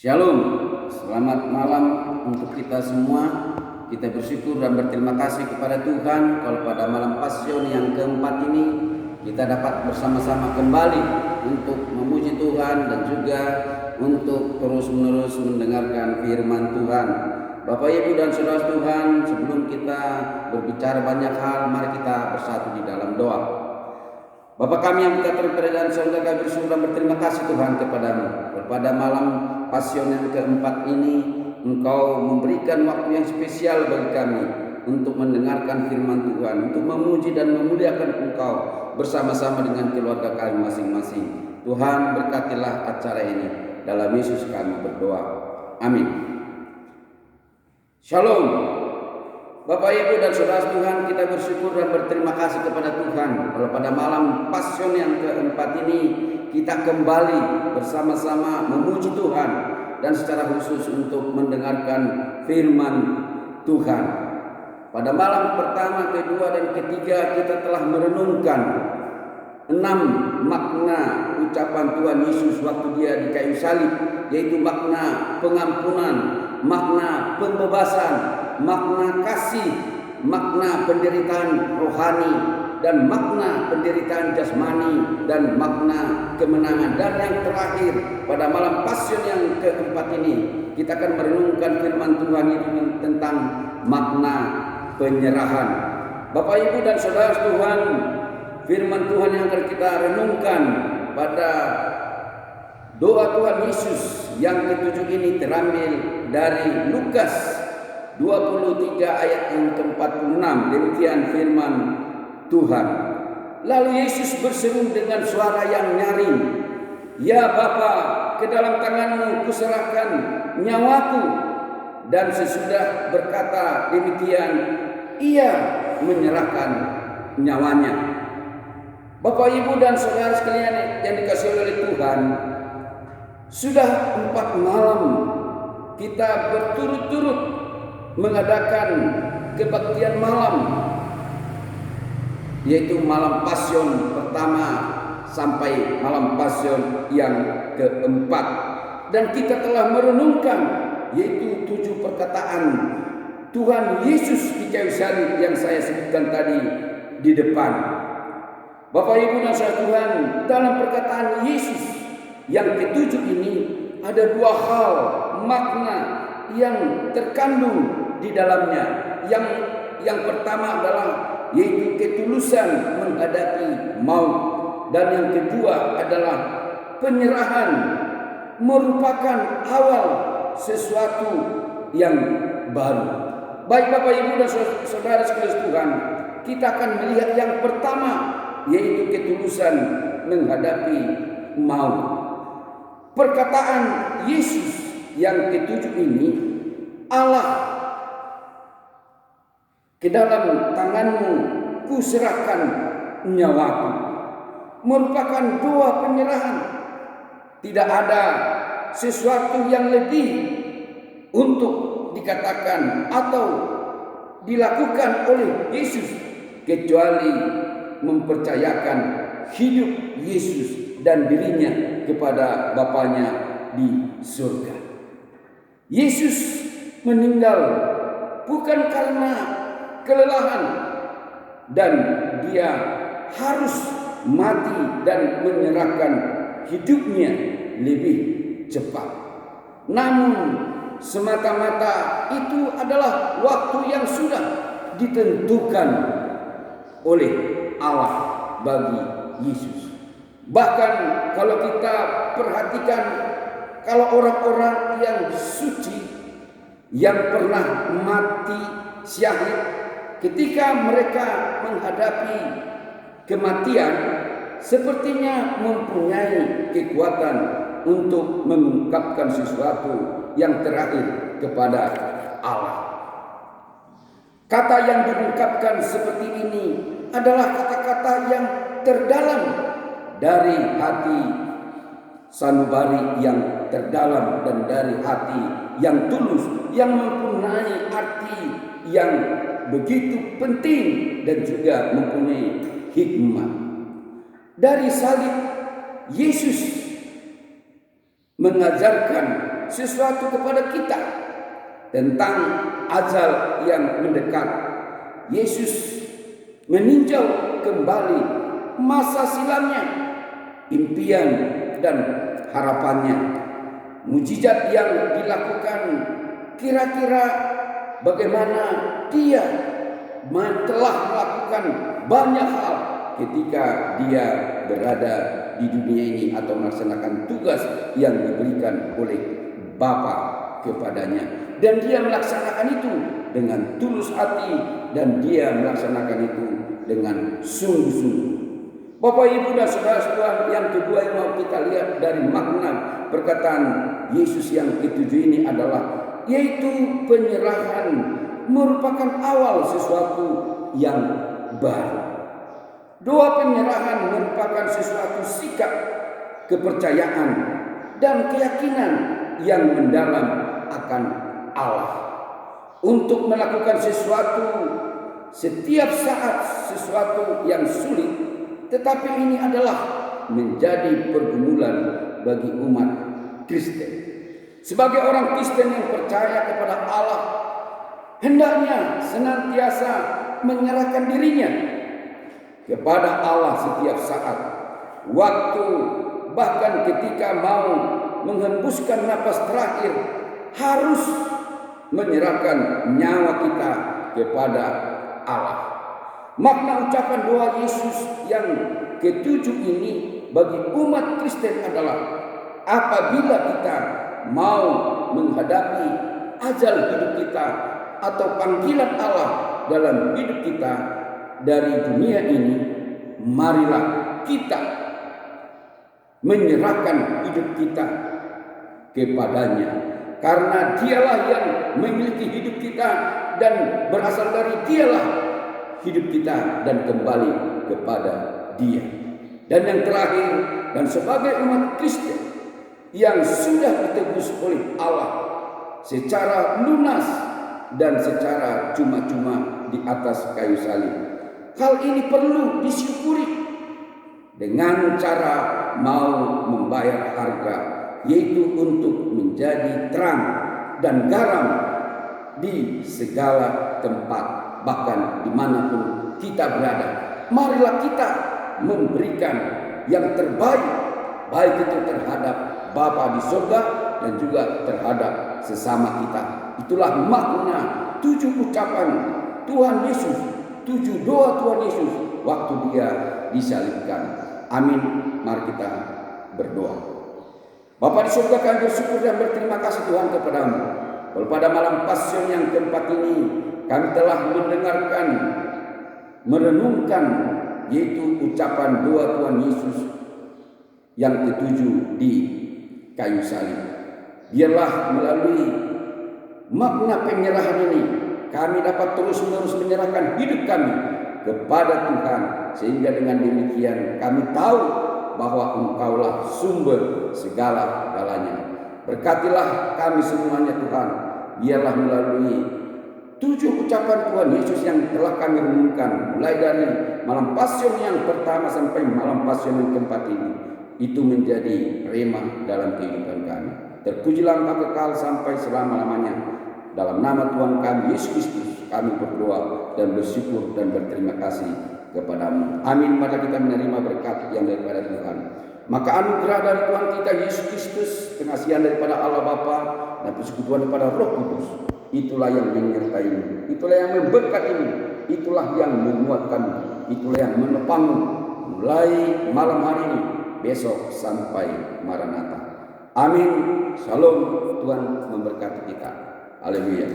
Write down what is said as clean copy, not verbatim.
Shalom, selamat malam untuk kita semua. Kita bersyukur dan berterima kasih kepada Tuhan kalau pada malam Pasion yang keempat ini kita dapat bersama-sama kembali untuk memuji Tuhan dan juga untuk terus-menerus mendengarkan firman Tuhan. Bapak, Ibu, dan Saudara Tuhan, sebelum kita berbicara banyak hal, mari kita bersatu di dalam doa. Bapa kami yang kita terpercaya dan surga, kami bersyukur dan berterima kasih Tuhan kepadamu. Pada malam Pasion yang keempat ini, Engkau memberikan waktu yang spesial bagi kami untuk mendengarkan firman Tuhan, untuk memuji dan memuliakan Engkau bersama-sama dengan keluarga kami masing-masing. Tuhan, berkatilah acara ini. Dalam Yesus kami berdoa. Amin. Shalom. Bapak, Ibu, dan Saudara Tuhan, kita bersyukur dan berterima kasih kepada Tuhan kalau pada malam Pasion yang keempat ini kita kembali bersama-sama memuji Tuhan dan secara khusus untuk mendengarkan firman Tuhan. Pada malam pertama, kedua, dan ketiga kita telah merenungkan 6 makna ucapan Tuhan Yesus waktu dia di kayu salib, yaitu makna pengampunan, makna pembebasan, makna kasih, makna penderitaan rohani, dan makna penderitaan jasmani, dan makna kemenangan. Dan yang terakhir pada malam Pasion yang keempat ini kita akan merenungkan firman Tuhan itu tentang makna penyerahan. Bapak, Ibu, dan Saudara Tuhan, firman Tuhan yang akan kita renungkan pada doa Tuhan Yesus yang ketujuh ini terambil dari Lukas 23 ayat yang ke-46. Demikian firman Tuhan. Lalu Yesus berseru dengan suara yang nyaring, "Ya Bapa, ke dalam tangan-Mu kuserahkan nyawaku." Dan sesudah berkata demikian, Ia menyerahkan nyawanya. Bapak, Ibu, dan Saudara sekalian yang dikasihi oleh Tuhan, sudah 4 malam kita berturut-turut mengadakan kebaktian malam, yaitu malam Pasion pertama sampai malam Pasion yang keempat. Dan kita telah merenungkan yaitu 7 perkataan Tuhan Yesus di kayu salib yang saya sebutkan tadi di depan. Bapak, Ibu, dan Saudara Tuhan, dalam perkataan Yesus yang ketujuh ini ada 2 hal makna yang terkandung di dalamnya. Yang pertama adalah yaitu ketulusan menghadapi maut, dan yang kedua adalah penyerahan, merupakan awal sesuatu yang baru. Baik Bapak, Ibu, dan Saudara sekalian Tuhan, kita akan melihat yang pertama yaitu ketulusan menghadapi maut. Perkataan Yesus yang ketujuh ini, Allah, ke dalam tangan-Mu kuserahkan nyawaku, merupakan doa penyerahan. Tidak ada sesuatu yang lebih untuk dikatakan atau dilakukan oleh Yesus kecuali mempercayakan hidup Yesus dan dirinya kepada Bapanya di surga. Yesus meninggal bukan karena kelelahan, dan dia harus mati dan menyerahkan hidupnya lebih cepat. Namun semata-mata itu adalah waktu yang sudah ditentukan oleh Allah bagi Yesus. Bahkan kalau kita perhatikan, kalau orang-orang yang suci yang pernah mati syahid, ketika mereka menghadapi kematian, sepertinya mempunyai kekuatan untuk mengungkapkan sesuatu yang terakhir kepada Allah. Kata yang diungkapkan seperti ini adalah kata-kata yang terdalam dari hati sanubari yang terdalam dan dari hati yang tulus, yang mempunyai arti yang begitu penting dan juga mempunyai hikmah. Dari salib Yesus mengajarkan sesuatu kepada kita tentang ajal yang mendekat. Yesus meninjau kembali masa silamnya, impian dan harapannya. Mujizat yang dilakukan, kira-kira bagaimana dia telah melakukan banyak hal ketika dia berada di dunia ini atau melaksanakan tugas yang diberikan oleh Bapa kepadanya, dan dia melaksanakan itu dengan tulus hati, dan dia melaksanakan itu dengan sungguh-sungguh. Bapak, Ibu, dan saudara-saudara, yang kedua yang mau kita lihat dari makna perkataan Yesus yang ketujuh ini adalah yaitu penyerahan merupakan awal sesuatu yang baru. Doa penyerahan merupakan sesuatu sikap kepercayaan dan keyakinan yang mendalam akan Allah untuk melakukan sesuatu setiap saat, sesuatu yang sulit, tetapi ini adalah menjadi pergumulan bagi umat Kristen. Sebagai orang Kristen yang percaya kepada Allah, hendaknya senantiasa menyerahkan dirinya kepada Allah setiap saat, waktu, bahkan ketika mau menghembuskan napas terakhir, harus menyerahkan nyawa kita kepada Allah. Makna ucapan doa Yesus yang ketujuh ini bagi umat Kristen adalah apabila kita mau menghadapi ajal hidup kita atau panggilan Allah dalam hidup kita dari dunia ini, marilah kita menyerahkan hidup kita kepadanya, karena dialah yang memiliki hidup kita dan berasal dari dialah hidup kita dan kembali kepada dia. Dan yang terakhir, dan sebagai umat Kristen yang sudah ditebus oleh Allah secara lunas dan secara cuma-cuma di atas kayu salib, hal ini perlu disyukuri dengan cara mau membayar harga, yaitu untuk menjadi terang dan garam di segala tempat, bahkan dimanapun kita berada. Marilah kita memberikan yang terbaik, baik itu terhadap Bapa di surga dan juga terhadap sesama kita. Itulah makna 7 ucapan Tuhan Yesus, 7 doa Tuhan Yesus waktu dia disalibkan. Amin. Mari kita berdoa. Bapa di surga, kami bersyukur dan berterima kasih Tuhan kepadamu. Kalau pada malam Pasion yang keempat ini kami telah mendengarkan, merenungkan, yaitu ucapan doa Tuhan Yesus yang ketujuh di kayu salib. Biarlah melalui makna penyerahan ini kami dapat terus-menerus menyerahkan hidup kami kepada Tuhan, sehingga dengan demikian kami tahu bahwa Engkaulah sumber segala-galanya. Berkatilah kami semuanya Tuhan. Biarlah melalui 7 ucapan Tuhan Yesus yang telah kami renungkan, mulai dari malam Pasion yang pertama sampai malam Pasion yang keempat ini, itu menjadi rema dalam kehidupan kami. Terpujilah Engkau kekal sampai selama-lamanya. Dalam nama Tuhan kami Yesus Kristus kami berdoa dan bersyukur dan berterima kasih kepadamu. Amin. Mari kita menerima berkat yang daripada Tuhan. Maka anugerah dari Tuhan kita Yesus Kristus, pengasihan daripada Allah Bapa, dan persekutuan daripada Roh Kudus, itulah yang menyertai, itulah yang memberkati, itulah yang menguatkan, itulah yang menopangmu mulai malam hari ini, besok sampai Maranatha. Amin. Shalom. Tuhan memberkati kita. Haleluya.